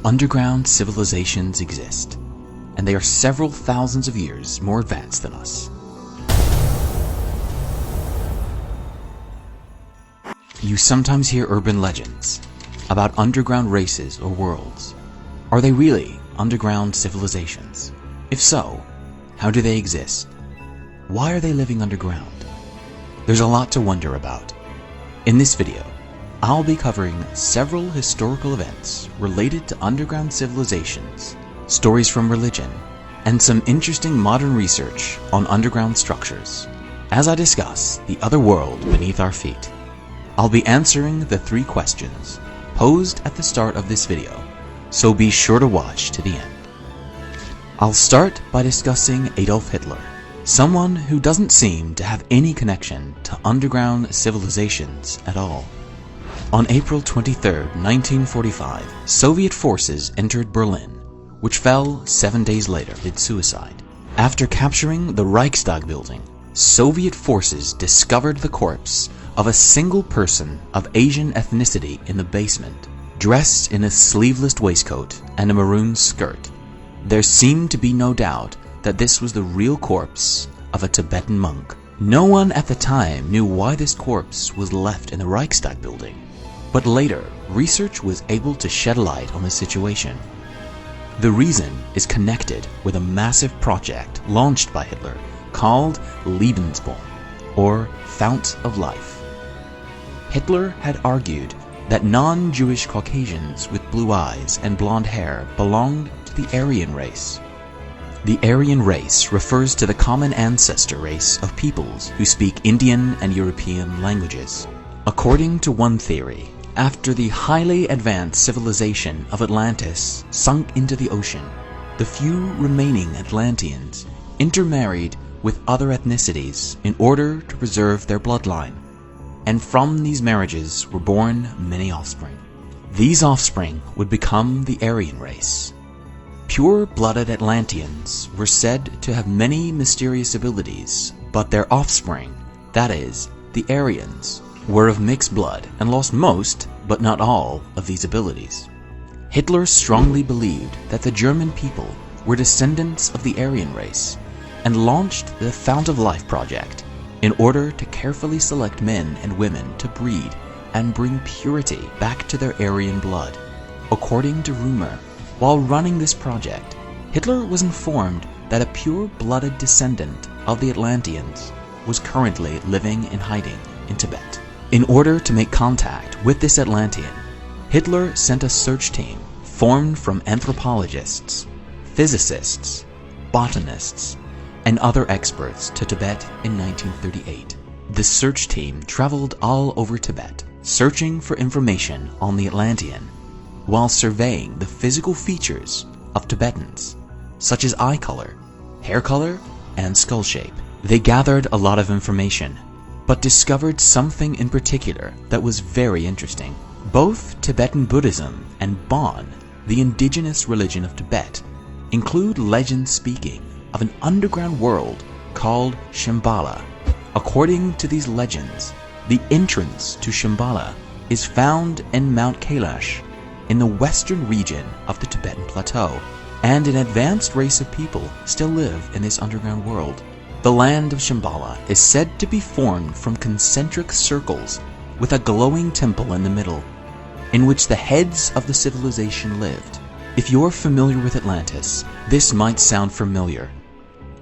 Underground civilizations exist, and they are several thousands of years more advanced than us. You sometimes hear urban legends about underground races or worlds. Are they really underground civilizations? If so, how do they exist? Why are they living underground? There's a lot to wonder about. In this video, I'll be covering several historical events related to underground civilizations, stories from religion, and some interesting modern research on underground structures. As I discuss the other world beneath our feet, I'll be answering the 3 questions posed at the start of this video, so be sure to watch to the end. I'll start by discussing Adolf Hitler, someone who doesn't seem to have any connection to underground civilizations at all. On April 23, 1945, Soviet forces entered Berlin, which fell 7 days later in suicide. After capturing the Reichstag building, Soviet forces discovered the corpse of a single person of Asian ethnicity in the basement, dressed in a sleeveless waistcoat and a maroon skirt. There seemed to be no doubt that this was the real corpse of a Tibetan monk. No one at the time knew why this corpse was left in the Reichstag building, but later research was able to shed light on the situation. The reason is connected with a massive project launched by Hitler called Lebensborn, or Fount of Life. Hitler had argued that non-Jewish Caucasians with blue eyes and blonde hair belonged to the Aryan race. The Aryan race refers to the common ancestor race of peoples who speak Indian and European languages. According to one theory, after the highly advanced civilization of Atlantis sunk into the ocean, the few remaining Atlanteans intermarried with other ethnicities in order to preserve their bloodline, and from these marriages were born many offspring. These offspring would become the Aryan race. Pure-blooded Atlanteans were said to have many mysterious abilities, but their offspring, that is, the Aryans, were of mixed blood and lost most, but not all, of these abilities. Hitler strongly believed that the German people were descendants of the Aryan race and launched the Fount of Life project in order to carefully select men and women to breed and bring purity back to their Aryan blood. According to rumor, while running this project, Hitler was informed that a pure-blooded descendant of the Atlanteans was currently living in hiding in Tibet. In order to make contact with this Atlantean, Hitler sent a search team formed from anthropologists, physicists, botanists, and other experts to Tibet in 1938. The search team traveled all over Tibet, searching for information on the Atlantean, while surveying the physical features of Tibetans, such as eye color, hair color, and skull shape. They gathered a lot of information, but discovered something in particular that was very interesting. Both Tibetan Buddhism and Bon, the indigenous religion of Tibet, include legends speaking of an underground world called Shambhala. According to these legends, the entrance to Shambhala is found in Mount Kailash, in the western region of the Tibetan Plateau, and an advanced race of people still live in this underground world. The land of Shambhala is said to be formed from concentric circles with a glowing temple in the middle, in which the heads of the civilization lived. If you're familiar with Atlantis, this might sound familiar.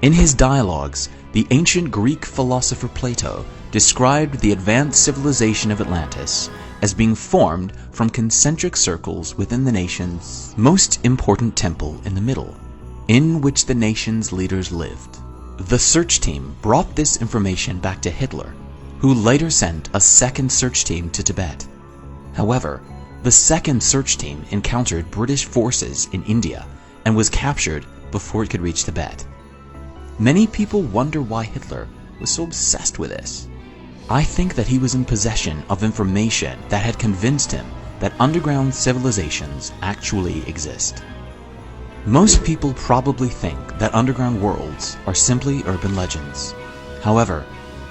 In his dialogues, the ancient Greek philosopher Plato described the advanced civilization of Atlantis as being formed from concentric circles within the nation's most important temple in the middle, in which the nation's leaders lived. The search team brought this information back to Hitler, who later sent a second search team to Tibet. However, the second search team encountered British forces in India and was captured before it could reach Tibet. Many people wonder why Hitler was so obsessed with this. I think that he was in possession of information that had convinced him that underground civilizations actually exist. Most people probably think that underground worlds are simply urban legends. However,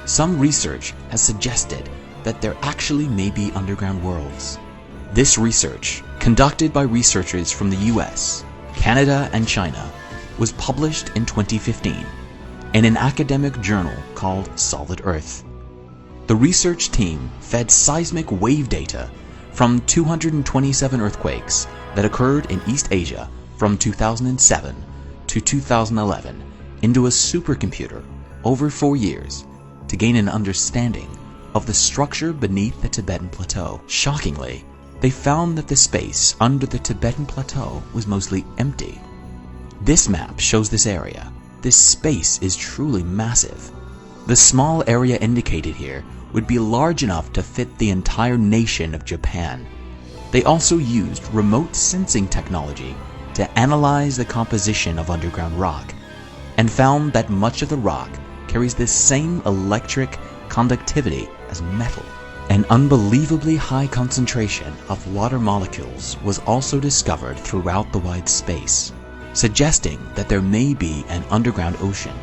some research has suggested that there actually may be underground worlds. This research, conducted by researchers from the US, Canada, and China, was published in 2015 in an academic journal called Solid Earth. The research team fed seismic wave data from 227 earthquakes that occurred in East Asia from 2007 to 2011 into a supercomputer over 4 years to gain an understanding of the structure beneath the Tibetan Plateau. Shockingly, they found that the space under the Tibetan Plateau was mostly empty. This map shows this area. This space is truly massive. The small area indicated here would be large enough to fit the entire nation of Japan. They also used remote sensing technology to analyze the composition of underground rock and found that much of the rock carries the same electric conductivity as metal. An unbelievably high concentration of water molecules was also discovered throughout the wide space, suggesting that there may be an underground ocean.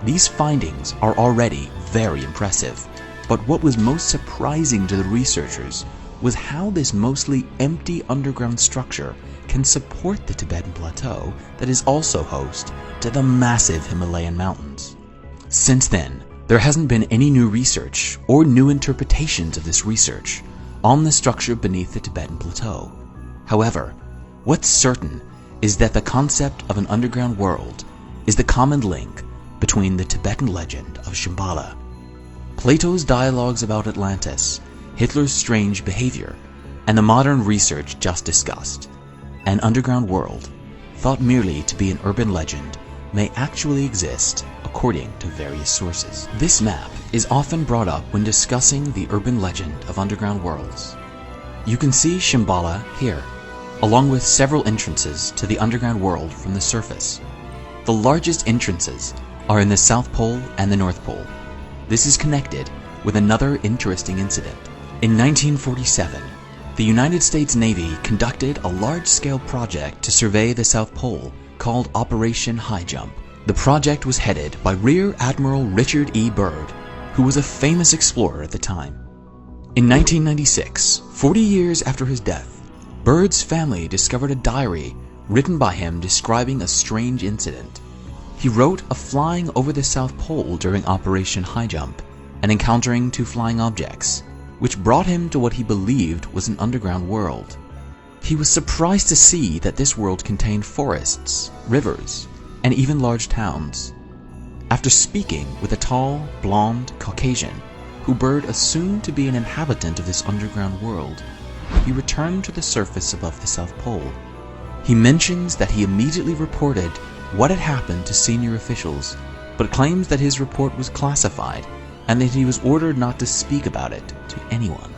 These findings are already very impressive, but what was most surprising to the researchers was how this mostly empty underground structure can support the Tibetan Plateau that is also host to the massive Himalayan mountains. Since then, there hasn't been any new research or new interpretations of this research on the structure beneath the Tibetan Plateau. However, what's certain is that the concept of an underground world is the common link between the Tibetan legend of Shambhala, Plato's dialogues about Atlantis, Hitler's strange behavior, and the modern research just discussed. An underground world, thought merely to be an urban legend, may actually exist according to various sources. This map is often brought up when discussing the urban legend of underground worlds. You can see Shambhala here, along with several entrances to the underground world from the surface. The largest entrances are in the South Pole and the North Pole. This is connected with another interesting incident. In 1947, the United States Navy conducted a large-scale project to survey the South Pole called Operation High Jump. The project was headed by Rear Admiral Richard E. Byrd, who was a famous explorer at the time. In 1996, 40 years after his death, Byrd's family discovered a diary written by him describing a strange incident. He wrote of flying over the South Pole during Operation High Jump and encountering 2 flying objects, which brought him to what he believed was an underground world. He was surprised to see that this world contained forests, rivers, and even large towns. After speaking with a tall, blonde Caucasian, who Byrd assumed to be an inhabitant of this underground world, he returned to the surface above the South Pole. He mentions that he immediately reported what had happened to senior officials, but claims that his report was classified and that he was ordered not to speak about it to anyone.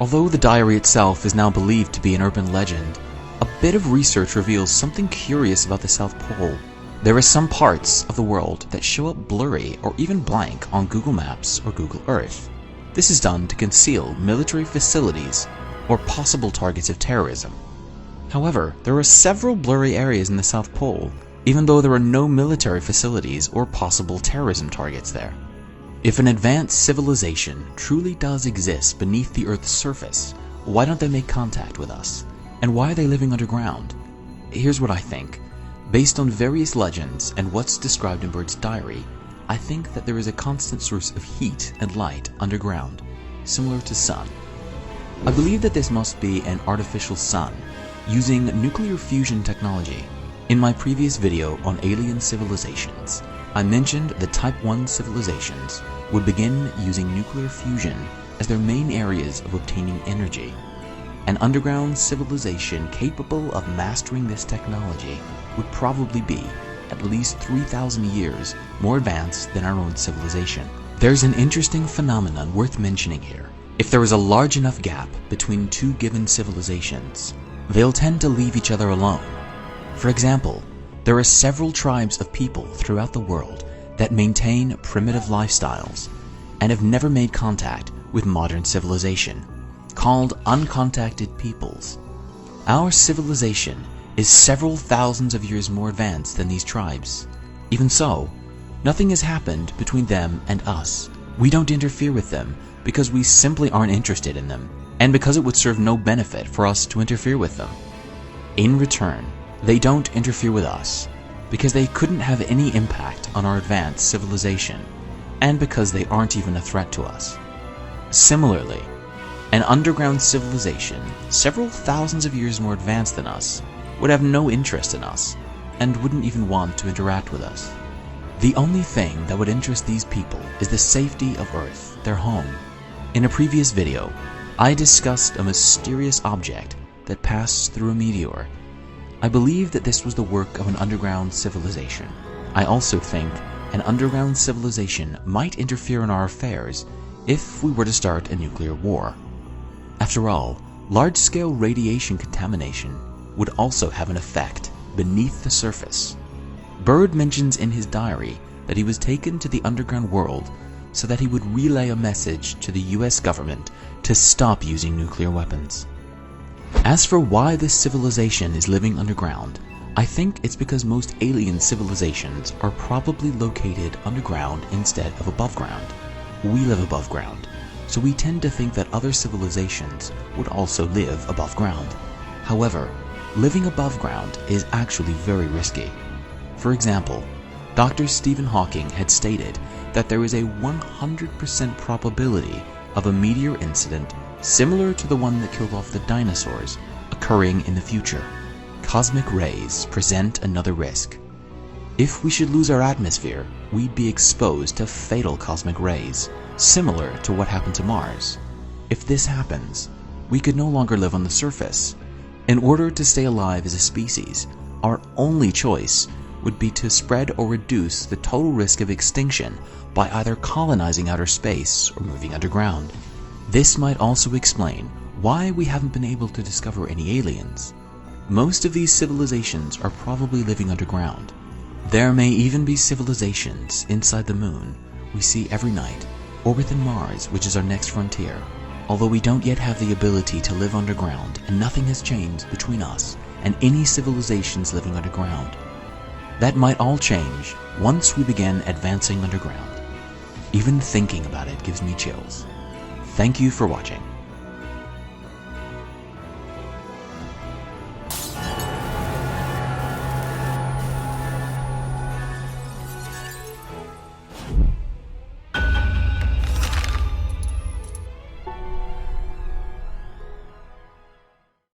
Although the diary itself is now believed to be an urban legend, a bit of research reveals something curious about the South Pole. There are some parts of the world that show up blurry or even blank on Google Maps or Google Earth. This is done to conceal military facilities or possible targets of terrorism. However, there are several blurry areas in the South Pole, even though there are no military facilities or possible terrorism targets there. If an advanced civilization truly does exist beneath the Earth's surface, why don't they make contact with us? And why are they living underground? Here's what I think. Based on various legends and what's described in Byrd's diary, I think that there is a constant source of heat and light underground, similar to sun. I believe that this must be an artificial sun, using nuclear fusion technology. In my previous video on alien civilizations, I mentioned that Type 1 civilizations would begin using nuclear fusion as their main areas of obtaining energy. An underground civilization capable of mastering this technology would probably be at least 3,000 years more advanced than our own civilization. There's an interesting phenomenon worth mentioning here. If there is a large enough gap between 2 given civilizations, they'll tend to leave each other alone. For example, there are several tribes of people throughout the world that maintain primitive lifestyles and have never made contact with modern civilization, called uncontacted peoples. Our civilization is several thousands of years more advanced than these tribes. Even so, nothing has happened between them and us. We don't interfere with them because we simply aren't interested in them. and because it would serve no benefit for us to interfere with them. In return, they don't interfere with us because they couldn't have any impact on our advanced civilization, and because they aren't even a threat to us. Similarly, an underground civilization several thousands of years more advanced than us would have no interest in us and wouldn't even want to interact with us. The only thing that would interest these people is the safety of Earth, their home. In a previous video, I discussed a mysterious object that passed through a meteor. I believe that this was the work of an underground civilization. I also think an underground civilization might interfere in our affairs if we were to start a nuclear war. After all, large-scale radiation contamination would also have an effect beneath the surface. Byrd mentions in his diary that he was taken to the underground world so that he would relay a message to the US government to stop using nuclear weapons. As for why this civilization is living underground, I think it's because most alien civilizations are probably located underground instead of above ground. We live above ground, so we tend to think that other civilizations would also live above ground. However, living above ground is actually very risky. For example, Dr. Stephen Hawking had stated that there is a 100% probability of a meteor incident similar to the one that killed off the dinosaurs occurring in the future. Cosmic rays present another risk. If we should lose our atmosphere, we'd be exposed to fatal cosmic rays, similar to what happened to Mars. If this happens, we could no longer live on the surface. In order to stay alive as a species, our only choice would be to spread or reduce the total risk of extinction by either colonizing outer space or moving underground. This might also explain why we haven't been able to discover any aliens. Most of these civilizations are probably living underground. There may even be civilizations inside the moon we see every night, or within Mars, which is our next frontier. Although we don't yet have the ability to live underground, and nothing has changed between us and any civilizations living underground. That might all change once we begin advancing underground. Even thinking about it gives me chills. Thank you for watching.